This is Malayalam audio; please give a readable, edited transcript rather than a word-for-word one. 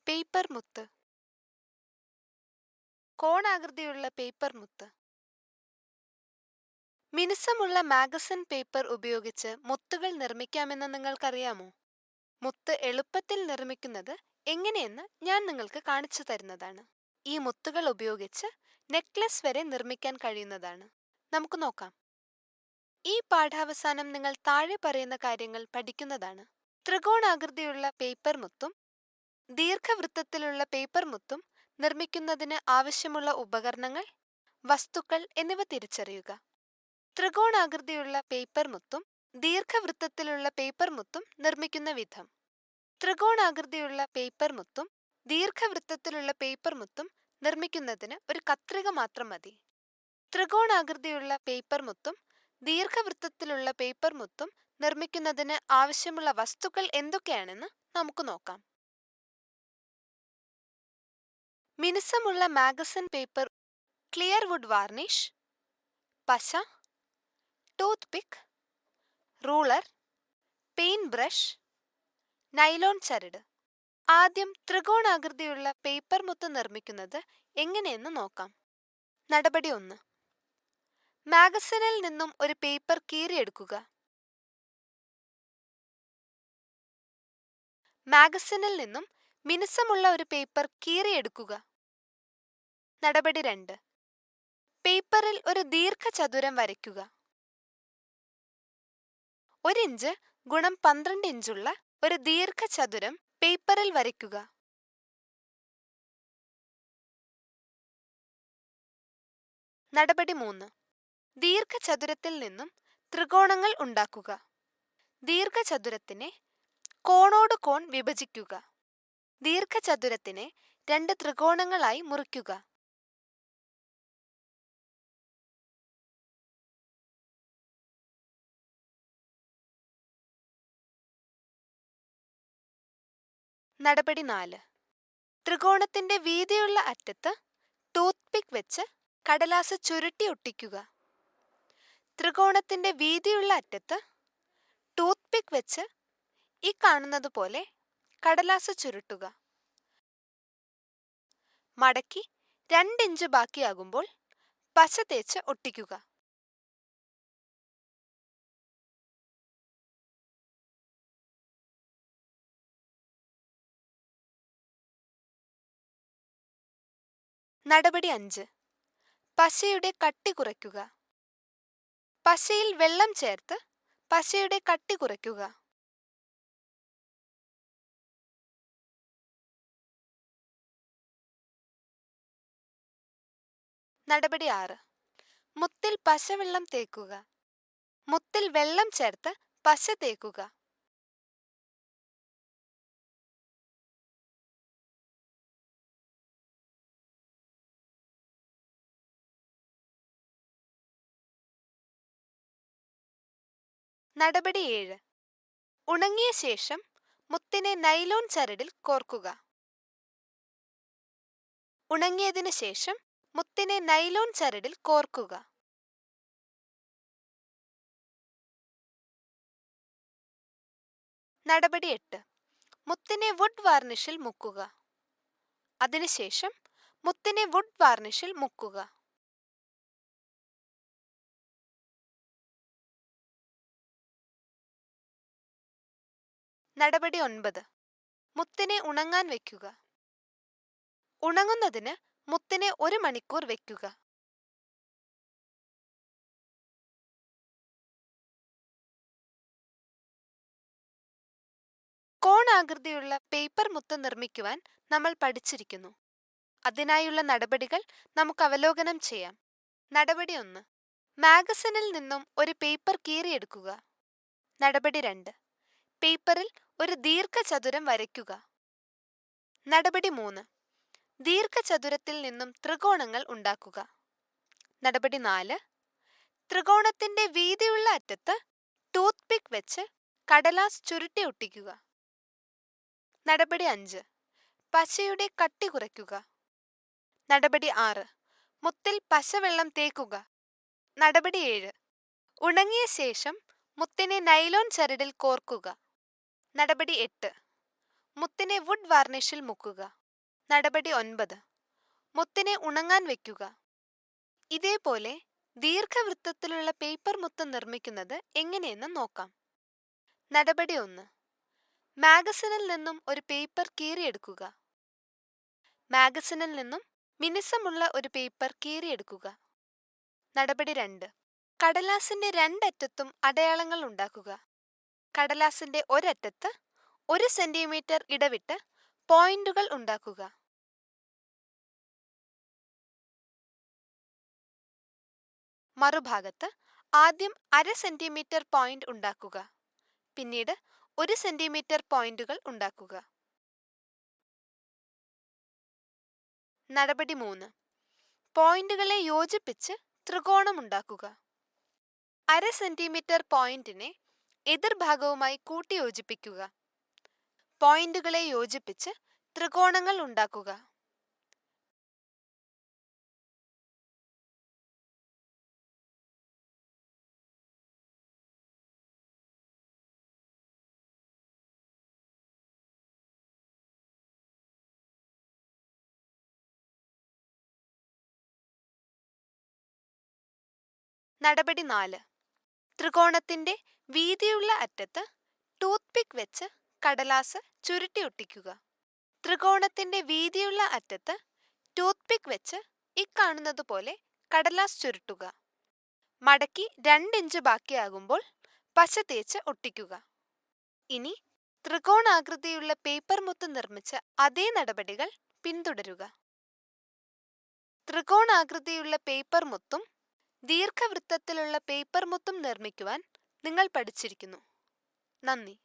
പേപ്പർ മുത്ത്. കോണാകൃതിയുള്ള പേപ്പർ മുത്ത്. മിനുസമുള്ള മാഗസിൻ പേപ്പർ ഉപയോഗിച്ച് മുത്തുകൾ നിർമ്മിക്കാമെന്ന് നിങ്ങൾക്കറിയാമോ? മുത്ത് എളുപ്പത്തിൽ നിർമ്മിക്കുന്നത് എങ്ങനെയെന്ന് ഞാൻ നിങ്ങൾക്ക് കാണിച്ചു തരുന്നതാണ്. ഈ മുത്തുകൾ ഉപയോഗിച്ച് നെക്ലസ് വരെ നിർമ്മിക്കാൻ കഴിയുന്നതാണ്. നമുക്ക് നോക്കാം. ഈ പാഠാവസാനം നിങ്ങൾ താഴെ പറയുന്ന കാര്യങ്ങൾ പഠിക്കുന്നതാണ്. ത്രികോണാകൃതിയുള്ള പേപ്പർ മുത്തും ദീർഘവൃത്തത്തിലുള്ള പേപ്പർ മുത്തും നിർമ്മിക്കുന്നതിന് ആവശ്യമുള്ള ഉപകരണങ്ങൾ, വസ്തുക്കൾ എന്നിവ തിരിച്ചറിയുക. ത്രികോണാകൃതിയുള്ള പേപ്പർ മുത്തും ദീർഘവൃത്തത്തിലുള്ള പേപ്പർ മുത്തും നിർമ്മിക്കുന്ന വിധം. ത്രികോണാകൃതിയുള്ള പേപ്പർ മുത്തും ദീർഘവൃത്തത്തിലുള്ള പേപ്പർ മുത്തും നിർമ്മിക്കുന്നതിന് ഒരു കത്രിക മാത്രം മതി. ത്രികോണാകൃതിയുള്ള പേപ്പർ മുത്തും ദീർഘവൃത്തത്തിലുള്ള പേപ്പർ മുത്തും നിർമ്മിക്കുന്നതിന് ആവശ്യമുള്ള വസ്തുക്കൾ എന്തൊക്കെയാണെന്ന് നമുക്ക് നോക്കാം. മിനുസമുള്ള magazine paper, clear wood varnish, പശ, toothpick, ruler, paint brush, nylon ചരട്. ആദ്യം ത്രികോണാകൃതിയുള്ള പേപ്പർ മുത്ത് നിർമ്മിക്കുന്നത് എങ്ങനെയെന്ന് നോക്കാം. നടപടി 1. മാഗസിനിൽ നിന്നും ഒരു പേപ്പർ കീറിയെടുക്കുക. മാഗസിനിൽ നിന്നും മിനുസമുള്ള ഒരു പേപ്പർ കീറിയെടുക്കുക. നടപടി 2. പേപ്പറിൽ ഒരു ദീർഘചതുരം വരയ്ക്കുക. 1 ഇഞ്ച് ഗുണം 12 ഇഞ്ചുള്ള ഒരു ദീർഘചതുരം പേപ്പറിൽ വരയ്ക്കുക. നടപടി 3. ദീർഘചതുരത്തിൽ നിന്നും ത്രികോണങ്ങൾ ഉണ്ടാക്കുക. ദീർഘചതുരത്തിനെ കോണോട് കോൺ വിഭജിക്കുക. ദീർഘചതുരത്തിനെ 2 ത്രികോണങ്ങളായി മുറിക്കുക. നടപടി 4. ത്രികോണത്തിന്റെ വീതിയുള്ള അറ്റത്ത് ടൂത്ത് പിക്ക് വെച്ച് കടലാസ് ചുരുട്ടി ഒട്ടിക്കുക. ത്രികോണത്തിന്റെ വീതിയുള്ള അറ്റത്ത് ടൂത്ത് പിക്ക് വെച്ച് ഈ കാണുന്നത് പോലെ കടലാസ് ചുരുട്ടുക. മടക്കി 2 ഇഞ്ച് ബാക്കിയാകുമ്പോൾ പശ തേച്ച് ഒട്ടിക്കുക. നടപടി 5. പശയുടെ കട്ടി കുറയ്ക്കുക. പശയിൽ വെള്ളം ചേർത്ത് പശയുടെ കട്ടി കുറയ്ക്കുക. നടപടി 6. മുത്തിൽ പശവെള്ളം തേക്കുക. മുത്തിൽ വെള്ളം ചേർത്ത് പശ തേക്കുക. നടപടി 7. ഉണങ്ങിയ ശേഷം മുത്തിനെ നൈലോൺ ചരടിൽ കോർക്കുക. ഉണങ്ങിയതിനു ശേഷം മുത്തിനെ നൈലോൺ ചരടിൽ കോർക്കുക. നടപടി 8. മുത്തിനെ വുഡ് വാർണിഷിൽ മുക്കുക. അതിനുശേഷം മുത്തിനെ വുഡ് വാർണിഷിൽ മുക്കുക. നടപടി 9. മുത്തിനെ ഉണങ്ങാൻ വയ്ക്കുക. ഉണങ്ങുന്നതിന് മുത്തിനെ 1 മണിക്കൂർ വയ്ക്കുക. കോണാകൃതിയുള്ള പേപ്പർ മുത്ത് നിർമ്മിക്കുവാൻ നമ്മൾ പഠിച്ചിരിക്കുന്നു. അതിനായുള്ള നടപടികൾ നമുക്ക് അവലോകനം ചെയ്യാം. നടപടി 1. മാഗസിനിൽ നിന്നും ഒരു പേപ്പർ കീറിയെടുക്കുക. നടപടി 2. പേപ്പറിൽ ഒരു ദീർഘചതുരം വരയ്ക്കുക. നടപടി 3. ദീർഘചതുരത്തിൽ നിന്നും ത്രികോണങ്ങൾ ഉണ്ടാക്കുക. നടപടി 4. ത്രികോണത്തിന്റെ വീതിയുള്ള അറ്റത്ത് ടൂത്ത് പിക്ക് വെച്ച് കടലാസ് ചുരുട്ടി ഒട്ടിക്കുക. നടപടി 5. പശയുടെ കട്ടി കുറയ്ക്കുക. നടപടി 6. മുത്തിൽ പശവെള്ളം തേക്കുക. നടപടി 7. ഉണങ്ങിയ ശേഷം മുത്തിനെ നൈലോൺ ചരടിൽ കോർക്കുക. നടപടി 8. മുത്തിനെ മുത്തിനെ വുഡ് വാർണിഷിൽ മുക്കുക. നടപടി 9. മുത്തിനെ ഉണങ്ങാൻ വെക്കുക. ഇതേപോലെ ദീർഘവൃത്തത്തിലുള്ള പേപ്പർ മുത്ത് നിർമ്മിക്കുന്നത് എങ്ങനെയെന്ന് നോക്കാം. നടപടി 1. മാഗസിനിൽ നിന്നും ഒരു പേപ്പർ കീറിയെടുക്കുക. മാഗസിനിൽ നിന്നും മിനുസമുള്ള ഒരു പേപ്പർ കീറിയെടുക്കുക. നടപടി 2. കടലാസിന്റെ രണ്ടറ്റത്തും അടയാളങ്ങൾ ഉണ്ടാക്കുക. കടലാസിന്റെ ഒരറ്റത്ത് 1 സെന്റിമീറ്റർ ഇടവിട്ട് പോയിന്റുകൾ ഉണ്ടാക്കുക. മറുഭാഗത്ത് ആദ്യം 1/2 സെന്റിമീറ്റർ പോയിന്റ് ഉണ്ടാക്കുക. പിന്നീട് 1 സെന്റിമീറ്റർ പോയിന്റുകൾ ഉണ്ടാക്കുക. നടപടി 3. പോയിന്റുകളെ യോജിപ്പിച്ച് ത്രികോണമുണ്ടാക്കുക. 1/2 സെന്റിമീറ്റർ പോയിന്റിനെ എതിർഭാഗവുമായി കൂട്ടിയോജിപ്പിക്കുക. പോയിന്റുകളെ യോജിപ്പിച്ച് ത്രികോണങ്ങൾ ഉണ്ടാക്കുക. നടപടി 4. ത്രികോണത്തിന്റെ വീതിയുള്ള അറ്റത്ത് ടൂത്ത് പിക്ക് വെച്ച് കടലാസ് ചുരുട്ടിയൊട്ടിക്കുക. ത്രികോണത്തിന്റെ വീതിയുള്ള അറ്റത്ത് ടൂത്ത് പിക്ക് വെച്ച് കാണുന്നതുപോലെ കടലാസ് ചുരുട്ടുക. മടക്കി 2 ഇഞ്ച് ബാക്കിയാകുമ്പോൾ പശ തേച്ച് ഒട്ടിക്കുക. ഇനി ത്രികോണാകൃതിയുള്ള പേപ്പർ മുത്ത് നിർമ്മിച്ച അതേ നടപടികൾ പിന്തുടരുക. ത്രികോണാകൃതിയുള്ള പേപ്പർ മുത്തും ദീർഘവൃത്തത്തിലുള്ള പേപ്പർ മുത്തും നിർമ്മിക്കുവാൻ നിങ്ങൾ പഠിച്ചിരിക്കുന്നു. നന്ദി.